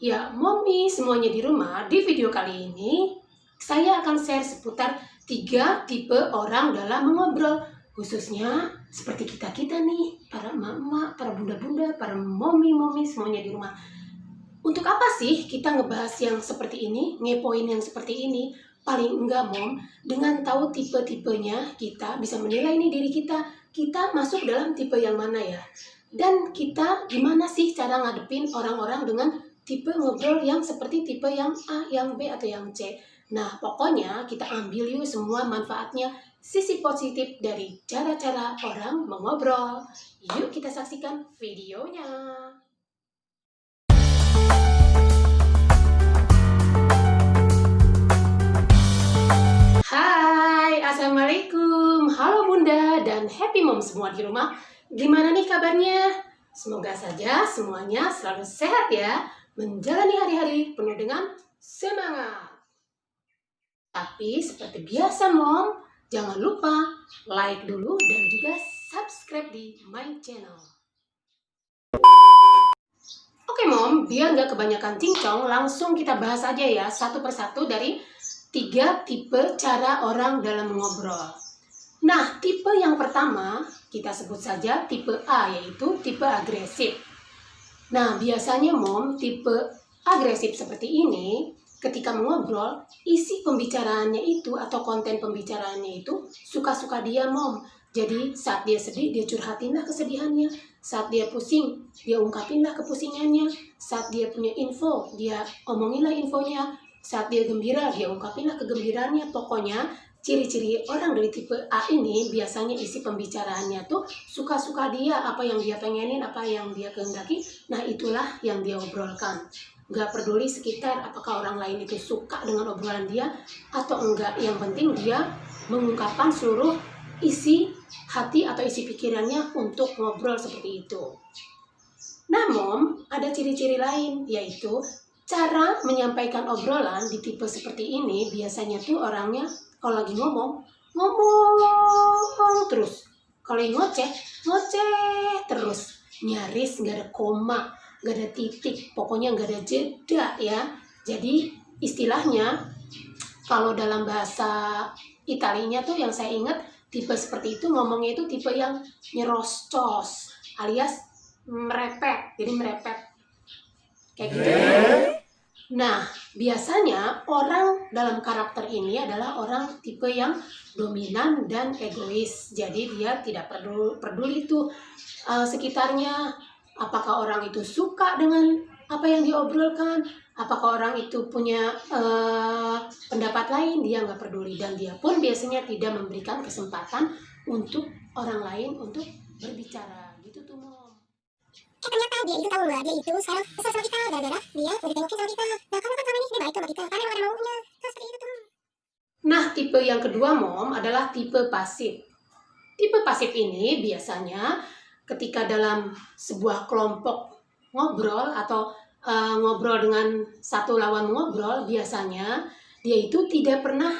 Ya, Mommy semuanya di rumah, di video kali ini saya akan share seputar 3 tipe orang dalam mengobrol. Khususnya seperti kita-kita nih, para emak-emak, para bunda-bunda, para mommy semuanya di rumah. Untuk apa sih kita ngebahas yang seperti ini, ngepoin yang seperti ini? Paling enggak, Mom, dengan tahu tipe-tipenya kita bisa menilai nih diri kita masuk dalam tipe yang mana ya? Dan kita gimana sih cara ngadepin orang-orang dengan tipe ngobrol yang seperti tipe yang A, yang B, atau yang C? Nah, pokoknya kita ambil yuk semua manfaatnya, sisi positif dari cara-cara orang mengobrol. Yuk kita saksikan videonya. Hai, Assalamualaikum. Halo Bunda dan Happy Mom semua di rumah. Gimana nih kabarnya? Semoga saja semuanya selalu sehat ya, menjalani hari-hari penuh dengan semangat. Tapi seperti biasa Mom, jangan lupa like dulu dan juga subscribe di my channel. Oke Mom, biar nggak kebanyakan cincong, langsung kita bahas aja ya satu persatu dari 3 tipe cara orang dalam mengobrol. Nah, tipe yang pertama kita sebut saja tipe A, yaitu tipe agresif. Nah, biasanya Mom, tipe agresif seperti ini ketika mengobrol, isi pembicaraannya itu atau konten pembicaraannya itu suka-suka dia Mom. Jadi saat dia sedih, dia curhatinlah kesedihannya. Saat dia pusing, dia ungkapinlah kepusingannya. Saat dia punya info, dia omonginlah infonya. Saat dia gembira, dia ungkapinlah kegembiraannya. Pokoknya ciri-ciri orang dari tipe A ini biasanya isi pembicaraannya tuh suka-suka dia, apa yang dia pengenin, apa yang dia kehendaki. Nah, itulah yang dia obrolkan. Gak peduli sekitar apakah orang lain itu suka dengan obrolan dia atau enggak. Yang penting dia mengungkapkan seluruh isi hati atau isi pikirannya untuk ngobrol seperti itu. Nah, Mom, ada ciri-ciri lain, yaitu cara menyampaikan obrolan di tipe seperti ini. Biasanya tuh orangnya kalau lagi ngomong terus. Kalau ngoceh terus. Nyaris nggak ada koma, nggak ada titik, pokoknya nggak ada jeda ya. Jadi istilahnya kalau dalam bahasa Italinya tuh yang saya ingat, tipe seperti itu ngomongnya itu tipe yang nyerocos alias merepet, jadi merepet kayak gitu. Nah, biasanya orang dalam karakter ini adalah orang tipe yang dominan dan egois. Jadi dia tidak peduli itu sekitarnya. Apakah orang itu suka dengan apa yang diobrolkan? Apakah orang itu punya pendapat lain? Dia nggak peduli. Dan dia pun biasanya tidak memberikan kesempatan untuk orang lain untuk berbicara. Gitu tuh, Mom. Ternyata dia itu tahu nggak, dia itu sekarang kesel sama kita gara-gara dia udah ditengokin sama kita. Nah karena kan selama ini dia baik sama kita, karena emang ada maunya. Nah seperti itu tuh. Nah, tipe yang kedua Mom adalah tipe pasif. Tipe pasif ini biasanya ketika dalam sebuah kelompok ngobrol atau ngobrol dengan satu lawan ngobrol, biasanya dia itu tidak pernah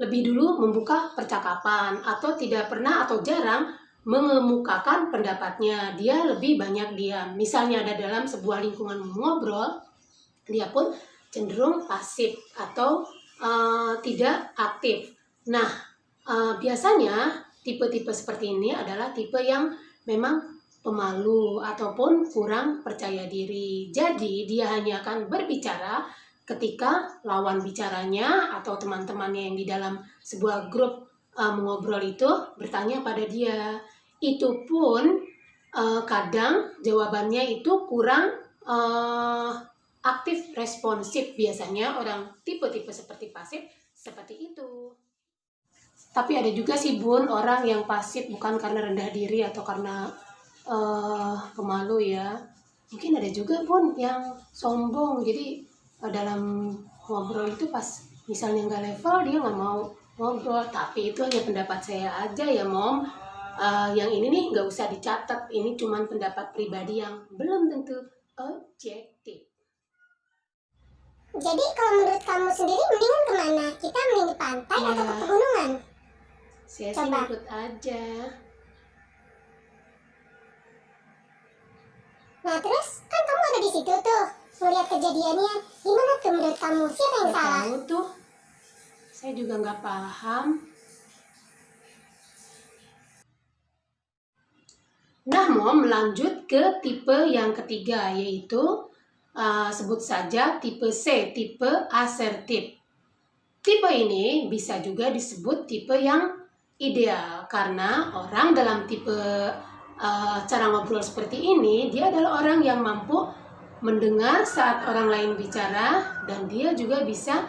lebih dulu membuka percakapan atau tidak pernah atau jarang mengemukakan pendapatnya. Dia lebih banyak diam. Misalnya ada dalam sebuah lingkungan ngobrol, dia pun cenderung pasif atau tidak aktif. Nah, biasanya tipe-tipe seperti ini adalah tipe yang memang pemalu ataupun kurang percaya diri. Jadi dia hanya akan berbicara ketika lawan bicaranya atau teman-temannya yang di dalam sebuah grup mengobrol itu bertanya pada dia. Itu pun kadang jawabannya itu kurang aktif, responsif. Biasanya orang tipe-tipe seperti pasif seperti itu. Tapi ada juga sih Bun, orang yang pasif bukan karena rendah diri atau karena pemalu ya. Mungkin ada juga Bun yang sombong. Jadi dalam ngobrol itu pas misalnya nggak level, dia nggak mau ngobrol. Tapi itu hanya pendapat saya aja ya Mom. Yang ini nih nggak usah dicatat. Ini cuma pendapat pribadi yang belum tentu objektif. Jadi kalau menurut kamu sendiri mendingan kemana? Kita mending di pantai atau ke pegunungan? Saya sih ikut aja. Nah terus kan kamu ada di situ tuh. ngeliat kejadiannya, gimana tuh menurut kamu? Siapa yang Nggak salah? tahu tuh, saya juga nggak paham. Nah, Mom, lanjut ke tipe yang ketiga, yaitu sebut saja tipe C, tipe asertif. Tipe ini bisa juga disebut tipe yang ideal, karena orang dalam tipe cara ngobrol seperti ini, dia adalah orang yang mampu mendengar saat orang lain bicara, dan dia juga bisa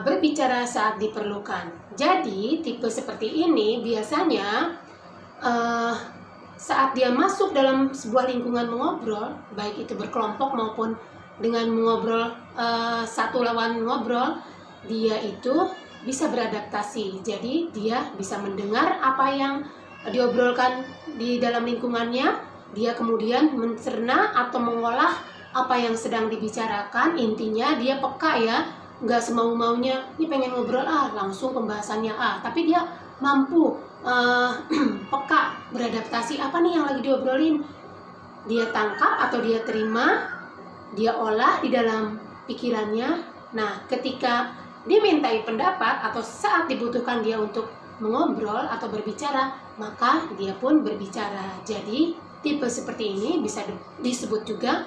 berbicara saat diperlukan. Jadi, tipe seperti ini biasanya saat dia masuk dalam sebuah lingkungan mengobrol, baik itu berkelompok maupun dengan mengobrol satu lawan ngobrol, dia itu bisa beradaptasi. Jadi dia bisa mendengar apa yang diobrolkan di dalam lingkungannya, dia kemudian mencerna atau mengolah apa yang sedang dibicarakan. Intinya dia peka ya, nggak semau-maunya ini pengen ngobrol langsung pembahasannya tapi dia mampu peka beradaptasi, apa nih yang lagi diobrolin, dia tangkap atau dia terima, dia olah di dalam pikirannya. Nah, ketika dimintai pendapat atau saat dibutuhkan dia untuk mengobrol atau berbicara, maka dia pun berbicara. Jadi tipe seperti ini bisa disebut juga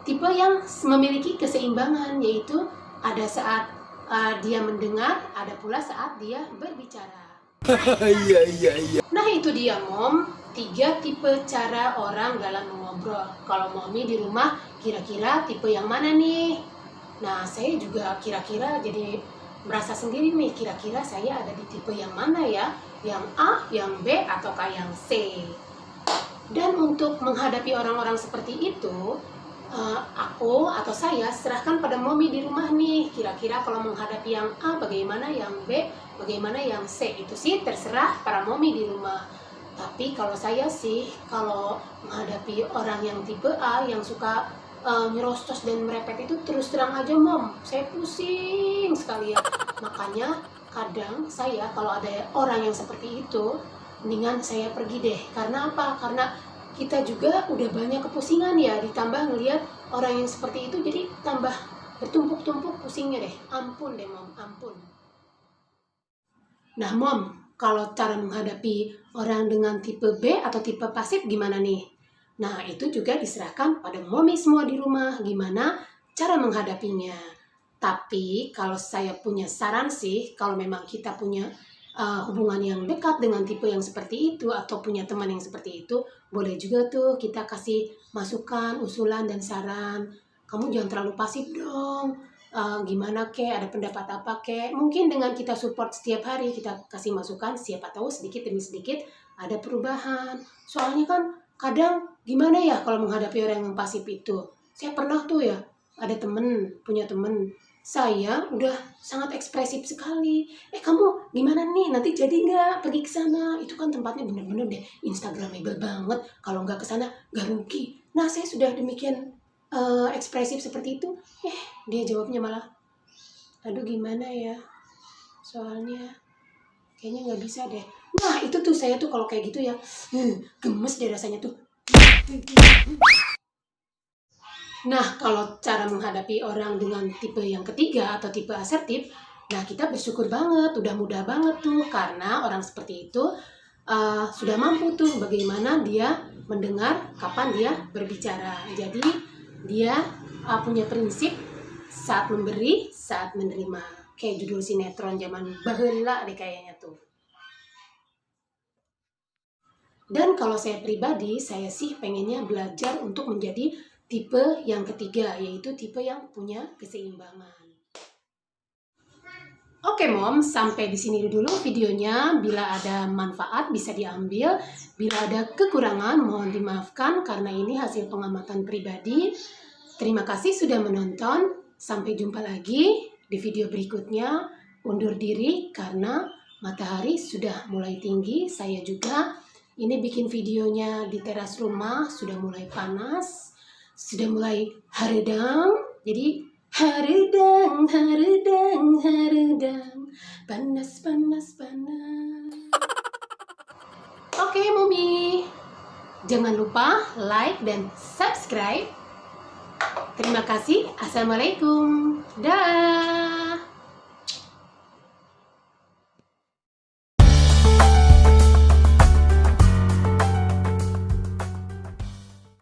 tipe yang memiliki keseimbangan, yaitu ada saat dia mendengar, ada pula saat dia berbicara. Nah, itu dia, Mom, 3 tipe cara orang dalam mengobrol. Kalau Mommy di rumah kira-kira tipe yang mana nih? Nah, saya juga kira-kira jadi merasa sendiri nih, kira-kira saya ada di tipe yang mana ya? Yang A, yang B, ataukah yang C? Dan untuk menghadapi orang-orang seperti itu, aku atau saya serahkan pada Mommy di rumah nih. Kira-kira kalau menghadapi yang A bagaimana, yang B bagaimana, yang C, itu sih terserah para Mommy di rumah. Tapi kalau saya sih, kalau menghadapi orang yang tipe A yang suka nyerostos dan merepet itu, terus terang aja Mom, saya pusing sekali ya. Makanya kadang saya kalau ada orang yang seperti itu, mendingan saya pergi deh. Karena apa? Karena kita juga udah banyak kepusingan ya, ditambah ngelihat orang yang seperti itu, jadi tambah bertumpuk-tumpuk pusingnya deh. Ampun deh Mom, ampun. Nah Mom, kalau cara menghadapi orang dengan tipe B atau tipe pasif gimana nih? Nah, itu juga diserahkan pada Mommy semua di rumah, gimana cara menghadapinya. Tapi kalau saya punya saran sih, kalau memang kita punya hubungan yang dekat dengan tipe yang seperti itu, atau punya teman yang seperti itu, boleh juga tuh kita kasih masukan, usulan, dan saran. Kamu jangan terlalu pasif dong, gimana kek, ada pendapat apa kek. Mungkin dengan kita support setiap hari, kita kasih masukan, siapa tahu sedikit demi sedikit ada perubahan. Soalnya kan kadang gimana ya kalau menghadapi orang yang pasif itu. Saya pernah tuh ya, ada punya temen, saya udah sangat ekspresif sekali. Kamu gimana nih? Nanti jadi nggak pergi ke sana? Itu kan tempatnya bener-bener deh Instagramable banget. Kalau nggak ke sana nggak rugi. Nah, saya sudah demikian ekspresif seperti itu. Dia jawabnya malah, aduh gimana ya? Soalnya kayaknya nggak bisa deh. Nah, itu tuh saya tuh kalau kayak gitu ya, gemes deh rasanya tuh. Nah, kalau cara menghadapi orang dengan tipe yang ketiga atau tipe asertif, nah kita bersyukur banget, udah mudah banget tuh, karena orang seperti itu sudah mampu tuh bagaimana dia mendengar, kapan dia berbicara. Jadi dia punya prinsip saat memberi, saat menerima. Kayak judul sinetron zaman baheula deh kayaknya tuh. Dan kalau saya pribadi, saya sih pengennya belajar untuk menjadi tipe yang ketiga, yaitu tipe yang punya keseimbangan. Oke Mom, sampai di sini dulu videonya. Bila ada manfaat bisa diambil, bila ada kekurangan mohon dimaafkan karena ini hasil pengamatan pribadi. Terima kasih sudah menonton. Sampai jumpa lagi di video berikutnya. Undur diri karena matahari sudah mulai tinggi. Saya juga ini bikin videonya di teras rumah, sudah mulai panas, sudah mulai haredang. Jadi haredang, haredang, haredang, panas, panas, panas. Oke, Mommy, jangan lupa like dan subscribe. Terima kasih. Assalamualaikum. Dah.